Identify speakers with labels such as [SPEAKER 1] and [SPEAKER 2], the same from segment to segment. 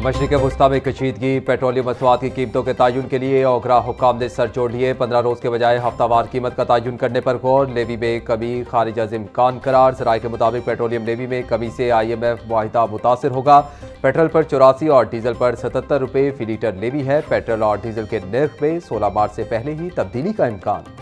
[SPEAKER 1] मशरिक वस्ता में कशीदगी, पेट्रोलियम मसनूआत की कीमतों के तयन के लिए ओगरा हुक्काम ने सर जोड़ लिए। 15 रोज के बजाय हफ्तावार कीमत का तयन करने पर गौर। लेवी में कमी खारिज अज इम्कान करार। जराये के मुताबिक पेट्रोलियम लेवी में कमी से IMF मुआहिदा मुतासर होगा। पेट्रोल पर 84 और डीजल पर 77 रुपये फी लीटर लेवी है। पेट्रोल और डीजल के नर्ख में 16 मार्च से पहले ही तब्दीली का इम्कान।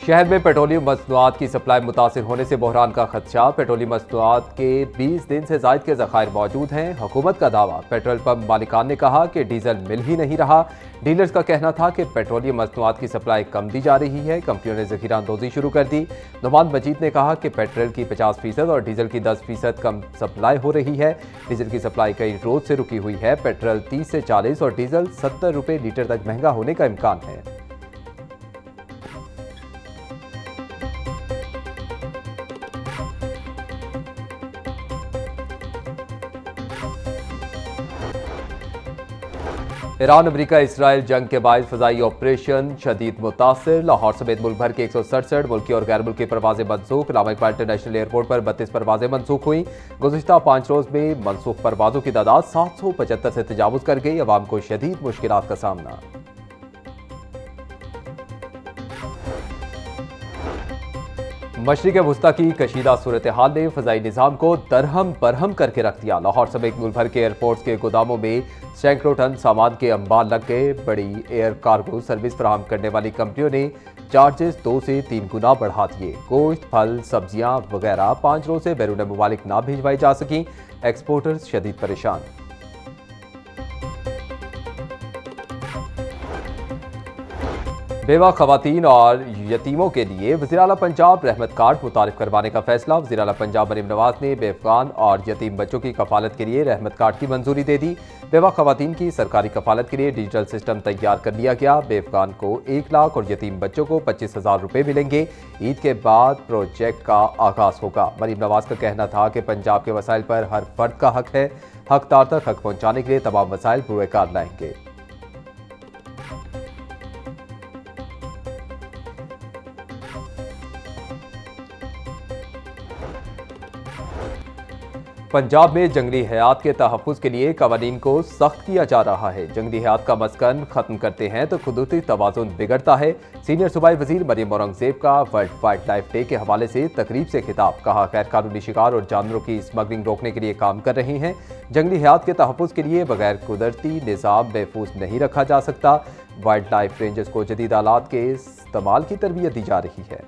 [SPEAKER 1] शहर में पेट्रोलियम मसनूआत की सप्लाई मुतासिर होने से बहरान का खदशा। पेट्रोलियम मसनूआत के 20 दिन से जायद के ज़खायर मौजूद हैं। हुकूमत का दावा। पेट्रोल पंप मालिकान ने कहा कि डीजल मिल ही नहीं रहा। डीलर्स का कहना था कि पेट्रोलियम मसनूआत की सप्लाई कम दी जा रही है। कंपनियों ने ज़खीरा अंदोज़ी शुरू कर दी। नुमान मजीद ने कहा कि पेट्रोल की 50% और डीजल की 10% कम सप्लाई हो रही है। डीजल की सप्लाई कई रोज से रुकी हुई है। पेट्रोल 30 से 40 और डीजल 70 रुपये लीटर तक महंगा होने का इम्कान है। ईरान अमेरिका इसराइल जंग के बायस फ़ज़ाई ऑपरेशन शदीद मुतासिर। लाहौर समेत मुल्क भर के 167 मुल्की और गैर मुल्की परवाजें मनसूख। अल्लामा इकबाल इंटरनेशनल एयरपोर्ट पर 32 परवाजें मनसूख हुई। गुज़िश्ता 5 रोज में मनसूख परवाजों की तादाद 775 से तजावुज़ कर गई। अवाम को शदीद मुश्किलात का सामना। मशरिक वस्ता की कशीदा सूरत हाल ने फ़ज़ाई निज़ाम को दरहम बरहम करके रख दिया। लाहौर समेत मुल्क भर के एयरपोर्ट्स के गोदामों में सैकड़ों टन सामान के अंबार लग गए। बड़ी एयर कार्गो सर्विस फराहम करने वाली कंपनियों ने चार्जेस 2 से 3 गुना बढ़ा दिए। गोश्त, फल, सब्जियां वगैरह 5 रोज से बैरून मुमालिक ना भिजवाई जा सकी। एक्सपोर्टर्स शदीद परेशान। बेवा खवातीन और यतीमों के लिए वज़ीर आला पंजाब रहमत कार्ड मुतारिफ करवाने का फैसला। वज़ीर आला पंजाब मरीम नवाज ने बेवकान और यतीम बच्चों की कफालत के लिए रहमत कार्ड की मंजूरी दे दी। बेवा खवातीन की सरकारी कफालत के लिए डिजिटल सिस्टम तैयार कर लिया गया। बेवकान को 1 लाख और यतीम बच्चों को 25,000 रुपये मिलेंगे। ईद के बाद प्रोजेक्ट का आगाज होगा। मरीम नवाज का कहना था कि पंजाब के वसाइल पर हर फर्द का हक है। हकदार तक हक पहुँचाने के लिए तमाम वसाइल पुरकार लाएंगे। पंजाब में जंगली हयात के तहफ़्फ़ुज़ के लिए कवानीन को सख्त किया जा रहा है। जंगली हयात का मस्कन ख़त्म करते हैं तो कुदरती तवाज़ुन बिगड़ता है। सीनियर सूबाई वज़ीर मरियम औरंगज़ेब का वर्ल्ड वाइल्ड लाइफ डे के हवाले से तकरीब से खिताब। कहा, गैर कानूनी शिकार और जानवरों की स्मगलिंग रोकने के लिए काम कर रहे हैं। जंगली हयात के तहफ़्फ़ुज़ के लिए बगैर कुदरती निज़ाम महफूज नहीं रखा जा सकता। वाइल्ड लाइफ रेंजर्स को जदीद आलात के इस्तेमाल की तरबियत दी जा रही है।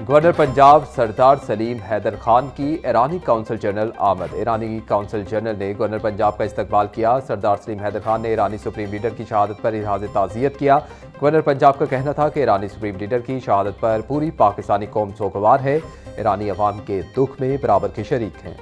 [SPEAKER 1] गवर्नर पंजाब सरदार सलीम हैदर खान की ईरानी काउंसल जनरल आमद। ईरानी काउंसल जनरल ने गवर्नर पंजाब का इस्तकबाल किया। सरदार सलीम हैदर खान ने ईरानी सुप्रीम लीडर की शहादत पर इज़हार ताज़ियत किया। गवर्नर पंजाब का कहना था कि ईरानी सुप्रीम लीडर की शहादत पर पूरी पाकिस्तानी कौम सोगवार है। ईरानी अवाम के दुख में बराबर के शरीक हैं।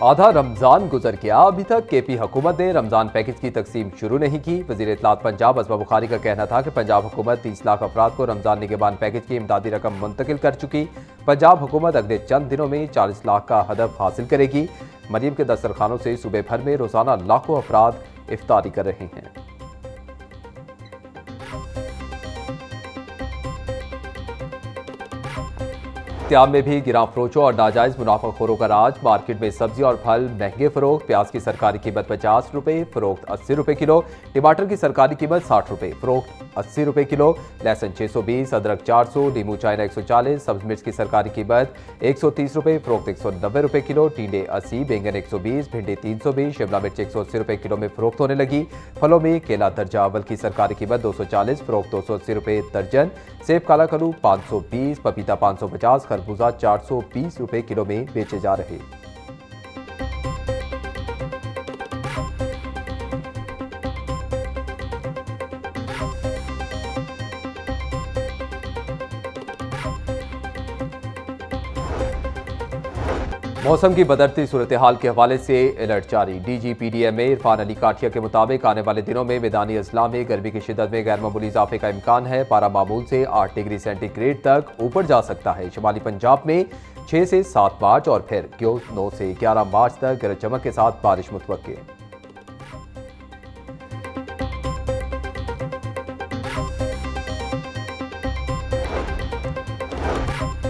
[SPEAKER 1] आधा रमजान गुजर गया, अभी तक KP हुकूमत ने रमजान पैकेज की तकसीम शुरू नहीं की। वज़ीर इत्तलात पंजाब अज़मा बुखारी का कहना था कि पंजाब हुकूमत 30 लाख अफराद को रमजान निगहबान पैकेज की इमदादी रकम मुंतकिल कर चुकी। पंजाब हुकूमत अगले चंद दिनों में 40 लाख का हदफ हासिल करेगी। मरीम के दस्तरखानों से सूबे भर में रोजाना लाखों अफराद इफ्तारी कर रहे हैं। सियाम में भी गिरां फरोशों और नाजायज मुनाफाखोरों का राज। मार्केट में सब्जी और फल महंगे फरोख्त। प्याज की सरकारी कीमत 50 रुपये, फरोख्त 80 रुपये किलो। टमाटर की सरकारी कीमत 60 रुपये, फरोख्त 80 रुपये किलो। लहसुन 620, अदरक 400, नींबू चाइना 140। सब्ज मिर्च की सरकारी कीमत 130 रुपये, फरोख्त 190 रुपये किलो। टींडे 80, बैंगन 120, भिंडी 320, शिमला मिर्च 180 रुपये किलो में फरोख्त होने लगी। फलों में केला दर्जा अव्वल की सरकारी कीमत 240, फरोख्त 280 रुपये दर्जन। सेब काला कलू 520, पपीता 550, खरबूजा 420 रुपये किलो में बेचे जा रहे। मौसम की बदलती सूरत हाल के हवाले से अलर्ट जारी। DGPDMA इरफान अली काठिया के मुताबिक आने वाले दिनों में मैदानी अजला में गर्मी की शिद्दत में गैर मामूली इजाफे का इम्कान है। पारा मामूल से 8 डिग्री सेंटीग्रेड तक ऊपर जा सकता है। शुमाली पंजाब में 6 से 7 मार्च और फिर 9 से 11 मार्च तक गरज चमक के साथ बारिश मुतवक्के।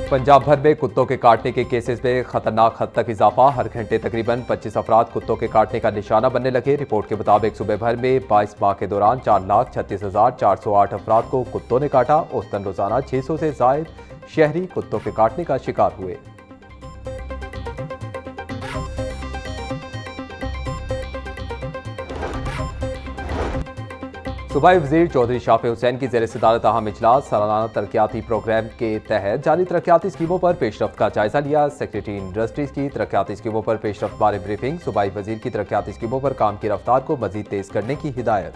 [SPEAKER 1] पंजाब भर में कुत्तों के काटने के केसेस में खतरनाक हद तक इजाफा। हर घंटे तकरीबन 25 अफराद कुत्तों के काटने का निशाना बनने लगे। रिपोर्ट के मुताबिक सुबह भर में 22 माह के दौरान 4,36,408 अफराद को कुत्तों ने काटा। औसतन रोजाना 600 से जायद शहरी कुत्तों के काटने का शिकार हुए। सूबाई वजीर चौधरी शाफी हुसैन की ज़ेर सदारत अहम इजलास। सालाना तरक्याती प्रोग्राम के तहत जारी तरक्याती स्कीमों पर पेशरफ्त का जायजा लिया। सेक्रेटरी इंडस्ट्रीज की तरक्याती स्कीमों पर पेशरफ्त बारे ब्रीफिंग। सूबाई वजीर की तरक्याती स्कीमों पर काम की रफ्तार को मजीद तेज करने की हिदायत।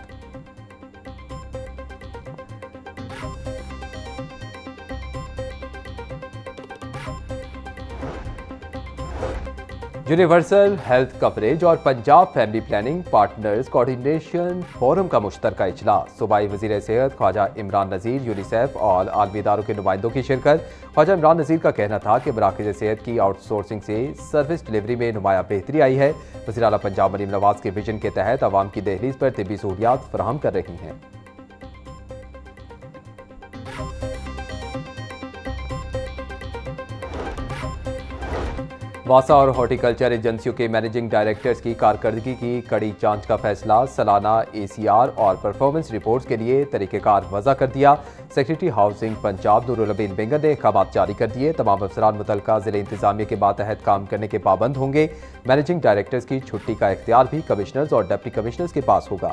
[SPEAKER 1] यूनिवर्सल हेल्थ कवरेज और Punjab family planning partners coordination forum का मुश्तरका इजलास। सूबाई वजीर सेहत ख्वाजा इमरान नज़ीर, यूनिसेफ और आलमी इदारों के नुमाइंदों की शिरकत। ख्वाजा इमरान नज़ीर का कहना था कि मराकज़ सेहत की आउटसोर्सिंग से सर्विस डिलीवरी में नुमाया बेहतरी आई है। वज़ीर आला पंजाब मरीम नवाज के विजन के तहत अवाम की दहलीज पर तिब्बी सहूलियात फराहम कर रही हैं। वासा और हॉर्टिकल्चर एजेंसियों के मैनेजिंग डायरेक्टर्स की कारकर्दगी की कड़ी जांच का फैसला। सालाना ACR और परफॉर्मेंस रिपोर्ट्स के लिए तरीक़ेकार वज़ा कर दिया। सेक्रेटरी हाउसिंग पंजाब नूरुल अमीन बेंगन ने अहकामात जारी कर दिए। तमाम अफसरान मुतल्लिका ज़िले इंतजामिया के मातहत काम करने के पाबंद होंगे। मैनेजिंग डायरेक्टर्स की छुट्टी का इख्तियार भी कमिश्नर्स और डिप्टी कमिश्नर्स के पास होगा।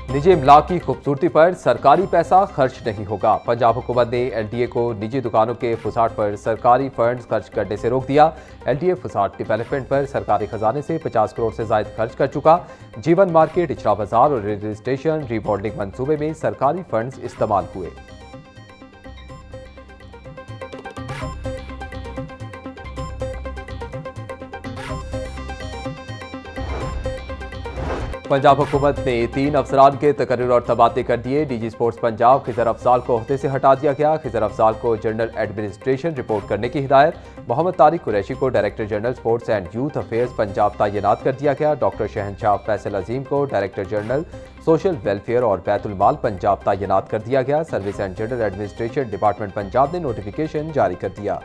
[SPEAKER 1] निजी इमलाक की खूबसूरती पर सरकारी पैसा खर्च नहीं होगा। पंजाब हुकूमत ने LDA को निजी दुकानों के फुसाट पर सरकारी फंड्स खर्च करने से रोक दिया। LDA फुसाट डेवलपमेंट पर सरकारी खजाने से 50 करोड़ से ज्यादा खर्च कर चुका। जीवन मार्केट, इचरा बाजार और रेलवे स्टेशन रीमॉडलिंग मंसूबे में सरकारी फंड्स इस्तेमाल हुए। पंजाब हुकूमत ने 3 अफसरान के तकर्रुर और तबादले कर दिए। DG स्पोर्ट्स पंजाब खिजर अफजाल को ओहदे से हटा दिया गया। खिजर अफजाल को जनरल एडमिनिस्ट्रेशन रिपोर्ट करने की हिदायत। मोहम्मद तारिक कुरैशी को director general sports and youth affairs Punjab तैनात कर दिया गया। डॉक्टर शहनशाह फैसल अजीम को डायरेक्टर जनरल सोशल वेलफेयर और बैतुल माल पंजाब तैनात कर दिया गया। Service and general administration department Punjab ने नोटिफिकेशन जारी कर दिया।